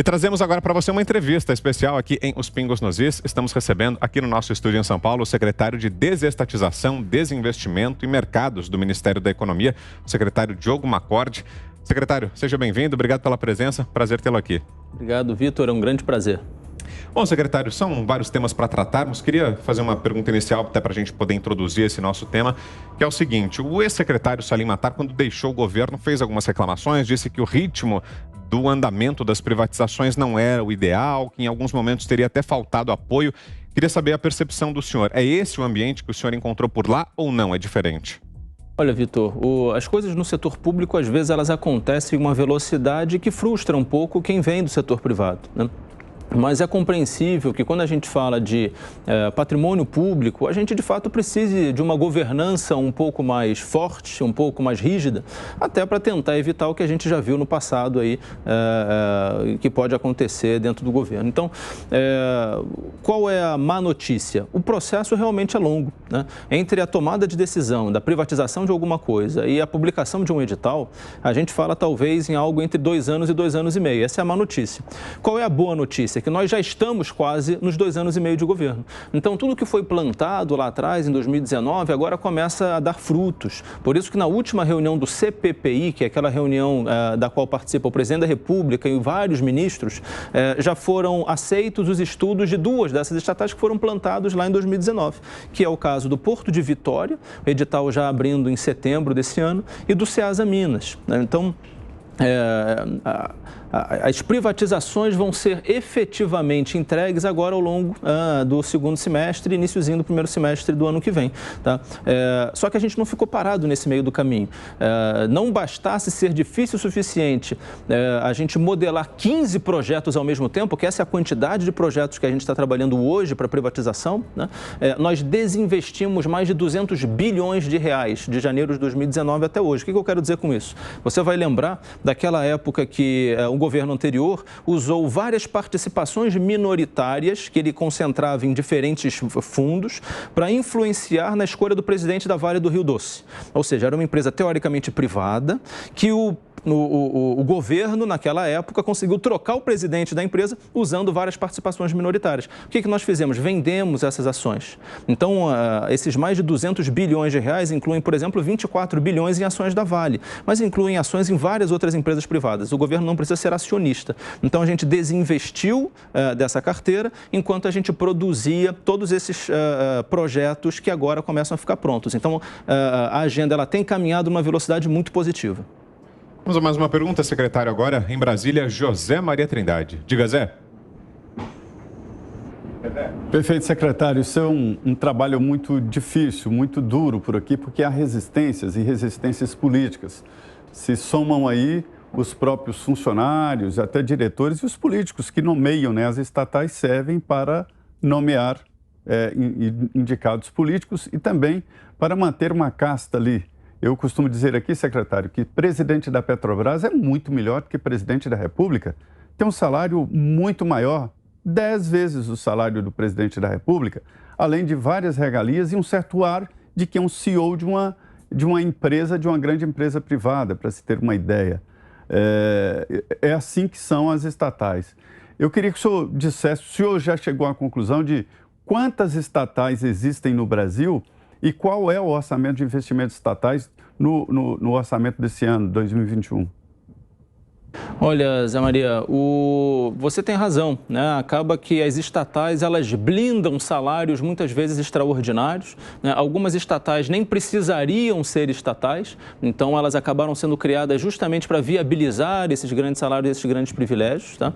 E trazemos agora para você uma entrevista especial aqui em Os Pingos nos Is. Estamos recebendo aqui no nosso estúdio em São Paulo o secretário de Desestatização, Desinvestimento e Mercados do Ministério da Economia, o secretário Diogo Macorde. Secretário, seja bem-vindo, obrigado pela presença, prazer tê-lo aqui. Obrigado, Vitor, é um grande prazer. Bom, secretário, são vários temas para tratarmos. Queria fazer uma pergunta inicial até para a gente poder introduzir esse nosso tema, que é o seguinte: o ex-secretário Salim Matar, quando deixou o governo, fez algumas reclamações, disse que o ritmo do andamento das privatizações não era o ideal, que em alguns momentos teria até faltado apoio. Queria saber a percepção do senhor. É esse o ambiente que o senhor encontrou por lá ou não? É diferente? Olha, Vitor, as coisas no setor público, às vezes, elas acontecem em uma velocidade que frustra um pouco quem vem do setor privado, né? Mas é compreensível que quando a gente fala de patrimônio público, a gente de fato precise de uma governança um pouco mais forte, um pouco mais rígida, até para tentar evitar o que a gente já viu no passado aí, que pode acontecer dentro do governo. Então, qual é a má notícia? O processo realmente é longo, né? Entre a tomada de decisão da privatização de alguma coisa e a publicação de um edital, a gente fala talvez em algo entre 2 anos e 2 anos e meio. Essa é a má notícia. Qual é a boa notícia? Que nós já estamos quase nos 2 anos e meio de governo. Então, tudo que foi plantado lá atrás, em 2019, agora começa a dar frutos. Por isso que na última reunião do CPPI, que é aquela reunião da qual participa o presidente da República e vários ministros, já foram aceitos os estudos de 2 dessas estatais que foram plantados lá em 2019, que é o caso do Porto de Vitória, o edital já abrindo em setembro desse ano, e do Ceasa Minas, né? Então, as privatizações vão ser efetivamente entregues agora ao longo do segundo semestre e iniciozinho do primeiro semestre do ano que vem, tá? Só que a gente não ficou parado nesse meio do caminho. Não bastasse ser difícil o suficiente a gente modelar 15 projetos ao mesmo tempo, que essa é a quantidade de projetos que a gente está trabalhando hoje para privatização, né? Nós desinvestimos mais de 200 bilhões de reais de janeiro de 2019 até hoje. O que eu quero dizer com isso? Você vai lembrar daquela época que o governo anterior usou várias participações minoritárias que ele concentrava em diferentes fundos para influenciar na escolha do presidente da Vale do Rio Doce. Ou seja, era uma empresa teoricamente privada que o governo, naquela época, conseguiu trocar o presidente da empresa usando várias participações minoritárias. O que nós fizemos? Vendemos essas ações. Então, esses mais de 200 bilhões de reais incluem, por exemplo, 24 bilhões em ações da Vale, mas incluem ações em várias outras empresas privadas. O governo não precisa ser acionista. Então, a gente desinvestiu dessa carteira enquanto a gente produzia todos esses projetos que agora começam a ficar prontos. Então, a agenda ela tem caminhado numa velocidade muito positiva. Vamos a mais uma pergunta, secretário, agora em Brasília, José Maria Trindade. Diga, Zé. Perfeito, secretário. Isso é um trabalho muito difícil, muito duro por aqui, porque há resistências e resistências políticas. Se somam aí os próprios funcionários, até diretores e os políticos que nomeiam, né? As estatais servem para nomear indicados políticos e também para manter uma casta ali. Eu costumo dizer aqui, secretário, que presidente da Petrobras é muito melhor do que presidente da República. Tem um salário muito maior, 10 vezes o salário do presidente da República, além de várias regalias e um certo ar de que é um CEO de uma empresa, de uma grande empresa privada, para se ter uma ideia. É assim que são as estatais. Eu queria que o senhor dissesse, o senhor já chegou à conclusão de quantas estatais existem no Brasil e qual é o orçamento de investimentos estatais no orçamento desse ano, 2021? Olha, Zé Maria, você tem razão, né? Acaba que as estatais, elas blindam salários muitas vezes extraordinários, né? Algumas estatais nem precisariam ser estatais, então elas acabaram sendo criadas justamente para viabilizar esses grandes salários, esses grandes privilégios, tá?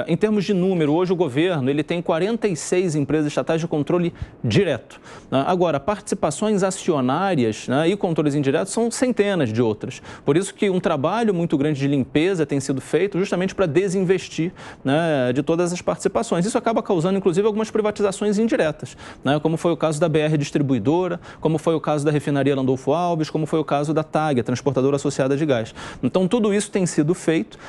Em termos de número, hoje o governo ele tem 46 empresas estatais de controle direto, né? Agora, participações acionárias, né, e controles indiretos são centenas de outras. Por isso que um trabalho muito grande de limpeza tem sido feito justamente para desinvestir, né, de todas as participações. Isso acaba causando, inclusive, algumas privatizações indiretas, né, como foi o caso da BR Distribuidora, como foi o caso da refinaria Landolfo Alves, como foi o caso da TAG, a Transportadora Associada de Gás. Então, tudo isso tem sido feito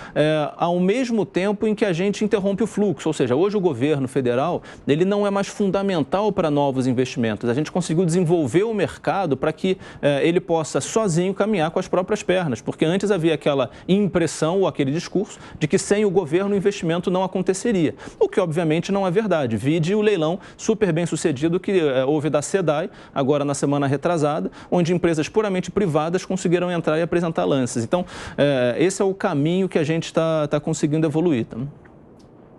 ao mesmo tempo em que a gente interrompe o fluxo, ou seja, hoje o governo federal ele não é mais fundamental para novos investimentos. A gente conseguiu desenvolver o mercado para que ele possa sozinho caminhar com as próprias pernas, porque antes havia aquela impressão posição ou aquele discurso de que sem o governo o investimento não aconteceria, o que obviamente não é verdade. Vide o leilão super bem sucedido que houve da SEDAI, agora na semana retrasada, onde empresas puramente privadas conseguiram entrar e apresentar lances. Então, esse é o caminho que a gente está conseguindo evoluir. Tá?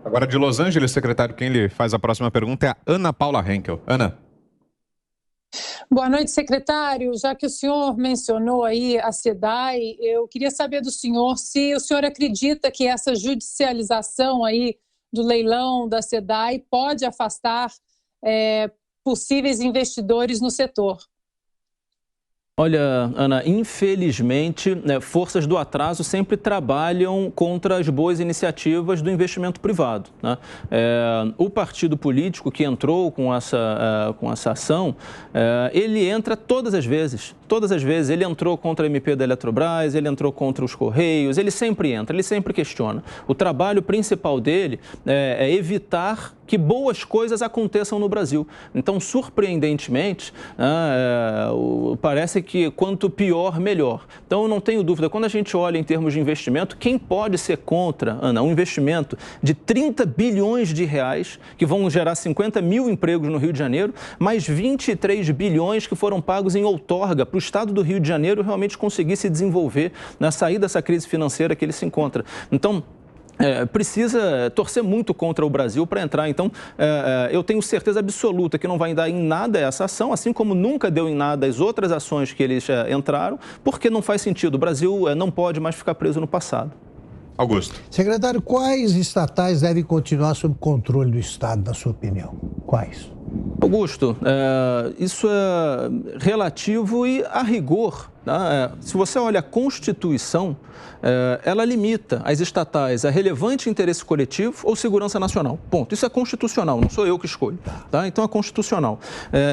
Agora, de Los Angeles, secretário, quem lhe faz a próxima pergunta é a Ana Paula Henkel. Ana. Boa noite, secretário. Já que o senhor mencionou aí a SEDAI, eu queria saber do senhor se o senhor acredita que essa judicialização aí do leilão da SEDAI pode afastar possíveis investidores no setor. Olha, Ana, infelizmente, forças do atraso sempre trabalham contra as boas iniciativas do investimento privado. Né? O partido político que entrou com essa ação, ele entra todas as vezes. Todas as vezes. Ele entrou contra a MP da Eletrobras, ele entrou contra os Correios, ele sempre entra, ele sempre questiona. O trabalho principal dele é evitar que boas coisas aconteçam no Brasil. Então, surpreendentemente, parece que quanto pior, melhor. Então, eu não tenho dúvida, quando a gente olha em termos de investimento, quem pode ser contra, Ana, um investimento de 30 bilhões de reais, que vão gerar 50 mil empregos no Rio de Janeiro, mais 23 bilhões que foram pagos em outorga para o Estado do Rio de Janeiro realmente conseguir se desenvolver, sair dessa crise financeira que ele se encontra. Então, precisa torcer muito contra o Brasil para entrar. Então, eu tenho certeza absoluta que não vai dar em nada essa ação, assim como nunca deu em nada as outras ações que eles entraram, porque não faz sentido. O Brasil não pode mais ficar preso no passado. Augusto. Secretário, quais estatais devem continuar sob controle do Estado, na sua opinião? Quais? Augusto, isso é relativo e a rigor. Tá? Se você olha a Constituição, ela limita as estatais a relevante interesse coletivo ou segurança nacional. Ponto. Isso é constitucional, não sou eu que escolho. Tá? Então é constitucional.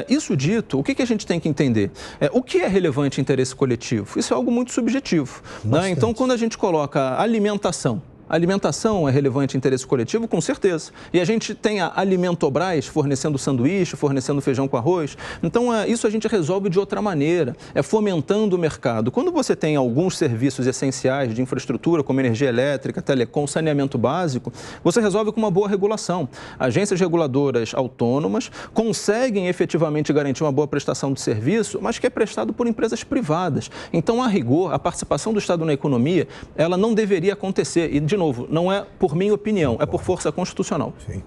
Isso dito, o que a gente tem que entender? O que é relevante interesse coletivo? Isso é algo muito subjetivo. Né? Então, quando a gente coloca alimentação, a alimentação é relevante em interesse coletivo, com certeza. E a gente tem a Alimentobras fornecendo sanduíche, fornecendo feijão com arroz. Então, isso a gente resolve de outra maneira, fomentando o mercado. Quando você tem alguns serviços essenciais de infraestrutura, como energia elétrica, telecom, saneamento básico, você resolve com uma boa regulação. Agências reguladoras autônomas conseguem efetivamente garantir uma boa prestação de serviço, mas que é prestado por empresas privadas. Então, a rigor, a participação do Estado na economia, ela não deveria acontecer. E, de novo, não é por minha opinião, é por força constitucional. Sim.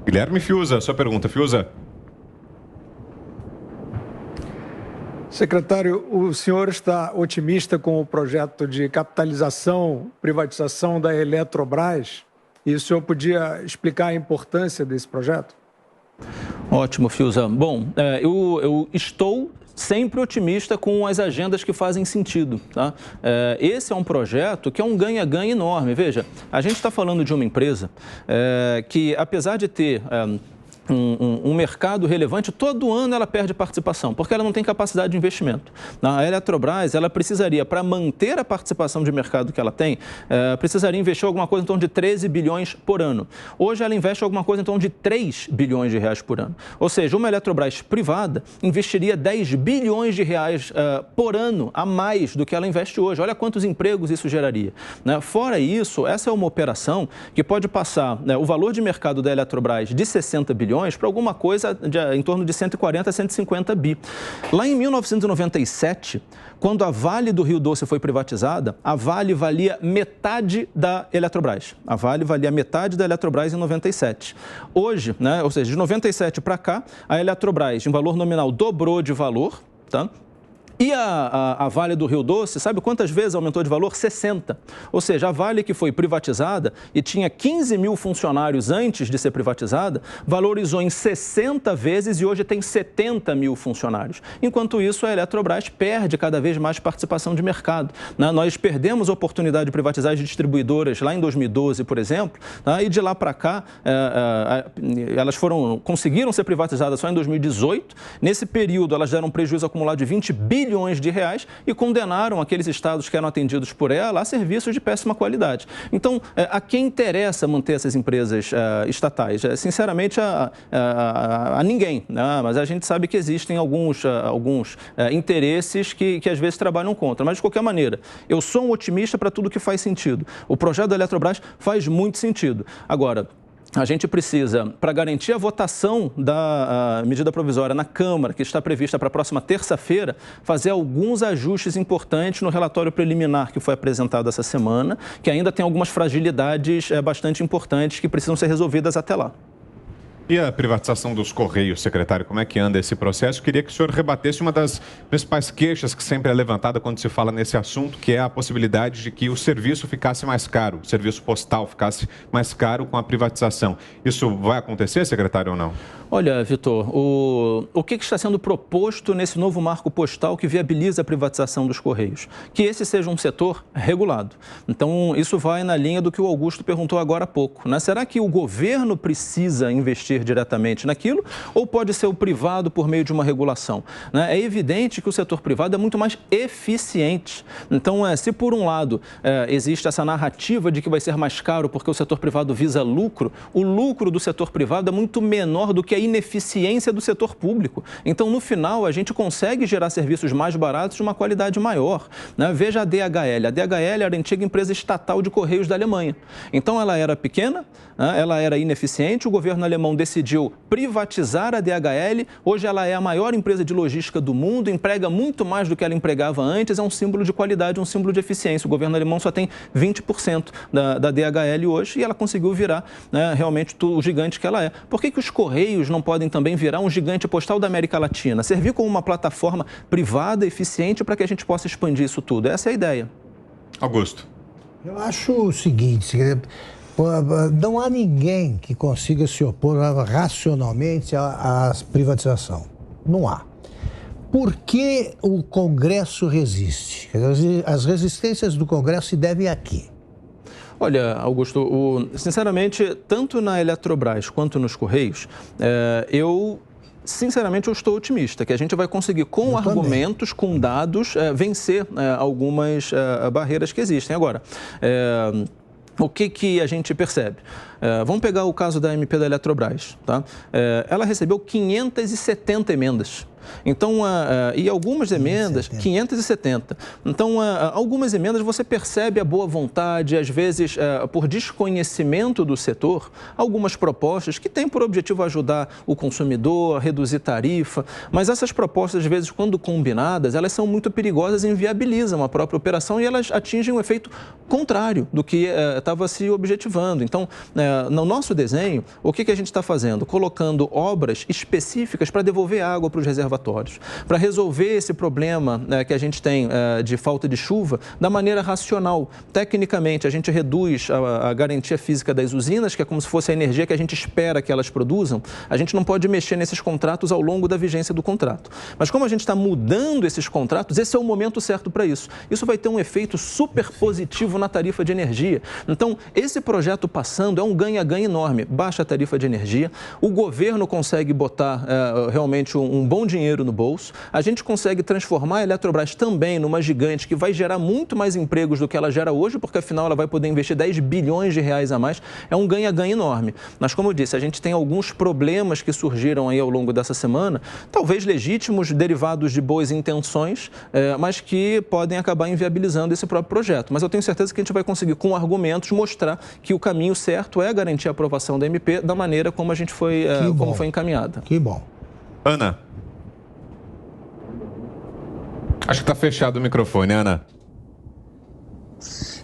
Guilherme Fiuza, sua pergunta, Fiuza. Secretário, o senhor está otimista com o projeto de capitalização, privatização da Eletrobras? E o senhor podia explicar a importância desse projeto? Ótimo, Fiuza. Bom, eu estou sempre otimista com as agendas que fazem sentido. Tá? Esse é um projeto que é um ganha-ganha enorme. Veja, a gente está falando de uma empresa que, apesar de ter um mercado relevante, todo ano ela perde participação, porque ela não tem capacidade de investimento. A Eletrobras, ela precisaria, para manter a participação de mercado que ela tem, precisaria investir alguma coisa em torno de 13 bilhões por ano. Hoje ela investe alguma coisa em torno de 3 bilhões de reais por ano. Ou seja, uma Eletrobras privada investiria 10 bilhões de reais por ano a mais do que ela investe hoje. Olha quantos empregos isso geraria. Fora isso, essa é uma operação que pode passar o valor de mercado da Eletrobras de 60 bilhões para alguma coisa em torno de 140 a 150 bi. Lá em 1997, quando a Vale do Rio Doce foi privatizada, a Vale valia metade da Eletrobras. A Vale valia metade da Eletrobras em 97. Hoje, ou seja, de 97 para cá, a Eletrobras, em valor nominal, dobrou de valor, tá? E a Vale do Rio Doce, sabe quantas vezes aumentou de valor? 60. Ou seja, a Vale, que foi privatizada e tinha 15 mil funcionários antes de ser privatizada, valorizou em 60 vezes e hoje tem 70 mil funcionários. Enquanto isso, a Eletrobras perde cada vez mais participação de mercado. Nós perdemos a oportunidade de privatizar as distribuidoras lá em 2012, por exemplo, e de lá para cá, elas conseguiram ser privatizadas só em 2018. Nesse período, elas deram um prejuízo acumulado de 20 bilhões bilhões de reais e condenaram aqueles estados que eram atendidos por ela a serviços de péssima qualidade. Então, a quem interessa manter essas empresas estatais? Sinceramente, a ninguém, né? Mas a gente sabe que existem alguns interesses que às vezes trabalham contra. Mas, de qualquer maneira, eu sou um otimista para tudo que faz sentido. O projeto da Eletrobras faz muito sentido. Agora, a gente precisa, para garantir a votação da medida provisória na Câmara, que está prevista para a próxima terça-feira, fazer alguns ajustes importantes no relatório preliminar que foi apresentado essa semana, que ainda tem algumas fragilidades bastante importantes que precisam ser resolvidas até lá. E a privatização dos Correios, secretário, como é que anda esse processo? Queria que o senhor rebatesse uma das principais queixas que sempre é levantada quando se fala nesse assunto, que é a possibilidade de que o serviço ficasse mais caro, o serviço postal ficasse mais caro com a privatização. Isso vai acontecer, secretário, ou não? Olha, Vitor, o que está sendo proposto nesse novo marco postal que viabiliza a privatização dos Correios? Que esse seja um setor regulado. Então, isso vai na linha do que o Augusto perguntou agora há pouco, né? Será que o governo precisa investir diretamente naquilo ou pode ser o privado por meio de uma regulação? Né? É evidente que o setor privado é muito mais eficiente. Então, se por um lado existe essa narrativa de que vai ser mais caro porque o setor privado visa lucro, o lucro do setor privado é muito menor do que a ineficiência do setor público. Então, no final, a gente consegue gerar serviços mais baratos de uma qualidade maior, né? Veja a DHL. A DHL era a antiga empresa estatal de Correios da Alemanha. Então, ela era pequena, né? Ela era ineficiente, o governo alemão decidiu privatizar a DHL. Hoje, ela é a maior empresa de logística do mundo, emprega muito mais do que ela empregava antes, é um símbolo de qualidade, um símbolo de eficiência. O governo alemão só tem 20% da DHL hoje e ela conseguiu virar, né, realmente o gigante que ela é. Por que os Correios não podem também virar um gigante postal da América Latina? Servir como uma plataforma privada, eficiente, para que a gente possa expandir isso tudo. Essa é a ideia. Augusto. Eu acho o seguinte, não há ninguém que consiga se opor racionalmente à privatização. Não há. Por que o Congresso resiste? As resistências do Congresso se devem aqui. Olha, Augusto, sinceramente, tanto na Eletrobras quanto nos Correios, sinceramente, eu estou otimista que a gente vai conseguir, com argumentos, com dados, vencer algumas barreiras que existem. Agora, o que a gente percebe? Vamos pegar o caso da MP da Eletrobras, tá? Ela recebeu 570 emendas. Então, e algumas emendas, 570. Então, algumas emendas você percebe a boa vontade, às vezes, por desconhecimento do setor, algumas propostas que têm por objetivo ajudar o consumidor, a reduzir tarifa, mas essas propostas, às vezes, quando combinadas, elas são muito perigosas e inviabilizam a própria operação e elas atingem um efeito contrário do que estava se objetivando. Então, no nosso desenho, o que a gente está fazendo? Colocando obras específicas para devolver água para os reservatórios, para resolver esse problema que a gente tem de falta de chuva da maneira racional. Tecnicamente, a gente reduz a garantia física das usinas, que é como se fosse a energia que a gente espera que elas produzam. A gente não pode mexer nesses contratos ao longo da vigência do contrato. Mas como a gente está mudando esses contratos, esse é o momento certo para isso. Isso vai ter um efeito super positivo na tarifa de energia. Então, esse projeto passando é um ganha-ganha enorme. Baixa a tarifa de energia, o governo consegue botar realmente um bom dinheiro no bolso, a gente consegue transformar a Eletrobras também numa gigante que vai gerar muito mais empregos do que ela gera hoje, porque afinal ela vai poder investir 10 bilhões de reais a mais, é um ganha-ganha enorme. Mas como eu disse, a gente tem alguns problemas que surgiram aí ao longo dessa semana, talvez legítimos, derivados de boas intenções, mas que podem acabar inviabilizando esse próprio projeto. Mas eu tenho certeza que a gente vai conseguir, com argumentos, mostrar que o caminho certo é garantir a aprovação da MP da maneira como a gente foi, como foi encaminhada. Que bom. Ana. Acho que está fechado o microfone, Ana.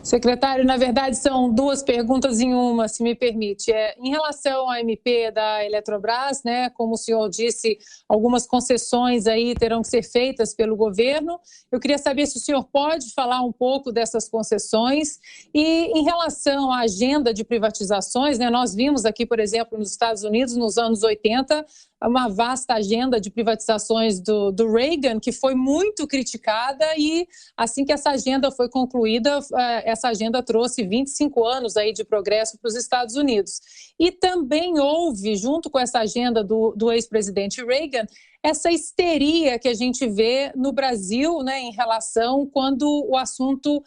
Secretário, na verdade, são duas perguntas em uma, se me permite. Em relação à MP da Eletrobras, né, como o senhor disse, algumas concessões aí terão que ser feitas pelo governo. Eu queria saber se o senhor pode falar um pouco dessas concessões. E em relação à agenda de privatizações, né, nós vimos aqui, por exemplo, nos Estados Unidos, nos anos 80, uma vasta agenda de privatizações do Reagan, que foi muito criticada, e assim que essa agenda foi concluída, essa agenda trouxe 25 anos aí de progresso para os Estados Unidos. E também houve, junto com essa agenda do ex-presidente Reagan, essa histeria que a gente vê no Brasil, né, em relação quando o assunto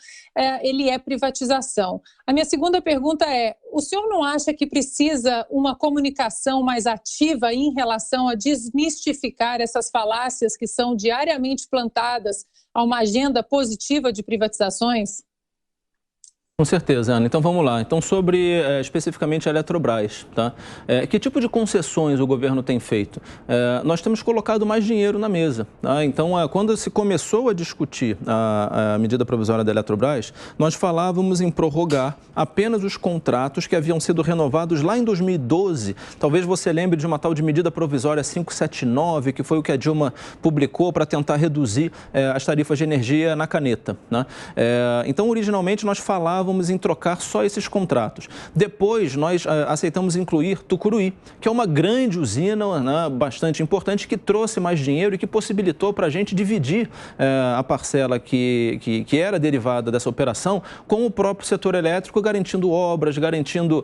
ele é privatização. A minha segunda pergunta é: o senhor não acha que precisa uma comunicação mais ativa em relação a desmistificar essas falácias que são diariamente plantadas a uma agenda positiva de privatizações? Com certeza, Ana. Então vamos lá. Então sobre especificamente a Eletrobras, tá? Que tipo de concessões o governo tem feito? Nós temos colocado mais dinheiro na mesa, tá? Então quando se começou a discutir a medida provisória da Eletrobras, nós falávamos em prorrogar apenas os contratos que haviam sido renovados lá em 2012. Talvez você lembre de uma tal de medida provisória 579, que foi o que a Dilma publicou para tentar reduzir as tarifas de energia na caneta, né? Então originalmente nós falávamos em trocar só esses contratos. Depois, nós aceitamos incluir Tucuruí, que é uma grande usina, né, bastante importante, que trouxe mais dinheiro e que possibilitou para a gente dividir a parcela que era derivada dessa operação com o próprio setor elétrico, garantindo obras, garantindo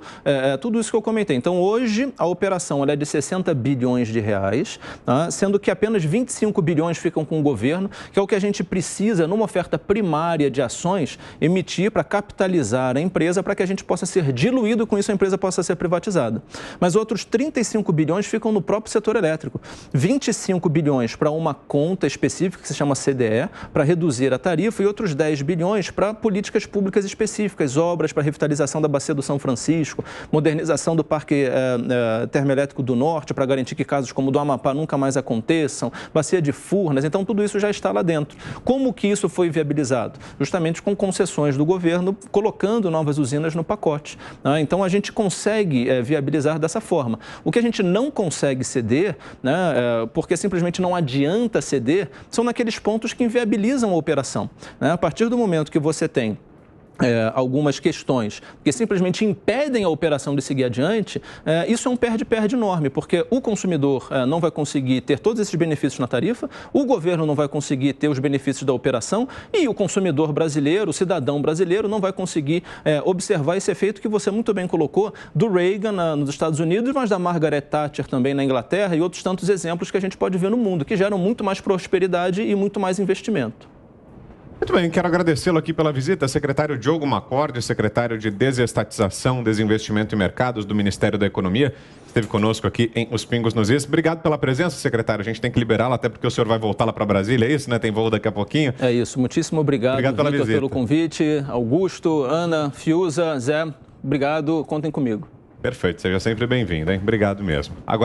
tudo isso que eu comentei. Então, hoje, a operação ela é de 60 bilhões de reais, tá, sendo que apenas 25 bilhões ficam com o governo, que é o que a gente precisa, numa oferta primária de ações, emitir para capitalizar a empresa para que a gente possa ser diluído, com isso a empresa possa ser privatizada. Mas outros 35 bilhões ficam no próprio setor elétrico. 25 bilhões para uma conta específica que se chama CDE, para reduzir a tarifa, e outros 10 bilhões para políticas públicas específicas, obras para revitalização da Bacia do São Francisco, modernização do Parque Termoelétrico do Norte, para garantir que casos como o do Amapá nunca mais aconteçam, Bacia de Furnas. Então tudo isso já está lá dentro. Como que isso foi viabilizado? Justamente com concessões do governo, colocando novas usinas no pacote. Né? Então, a gente consegue viabilizar dessa forma. O que a gente não consegue ceder, né, porque simplesmente não adianta ceder, são naqueles pontos que inviabilizam a operação. Né? A partir do momento que você tem algumas questões que simplesmente impedem a operação de seguir adiante, isso é um perde-perde enorme, porque o consumidor não vai conseguir ter todos esses benefícios na tarifa, o governo não vai conseguir ter os benefícios da operação e o consumidor brasileiro, o cidadão brasileiro, não vai conseguir observar esse efeito que você muito bem colocou do Reagan nos Estados Unidos, mas da Margaret Thatcher também na Inglaterra e outros tantos exemplos que a gente pode ver no mundo, que geram muito mais prosperidade e muito mais investimento. Muito bem, quero agradecê-lo aqui pela visita, secretário Diogo Macorde, secretário de Desestatização, Desinvestimento e Mercados do Ministério da Economia, esteve conosco aqui em Os Pingos nos Is. Obrigado pela presença, secretário. A gente tem que liberá-lo, até porque o senhor vai voltar lá para Brasília, é isso, né? Tem voo daqui a pouquinho. É isso, muitíssimo obrigado, pela Vitor, visita. pelo convite, Augusto, Ana, Fiuza, Zé, obrigado, contem comigo. Perfeito, seja sempre bem-vindo, hein? Obrigado mesmo. Agora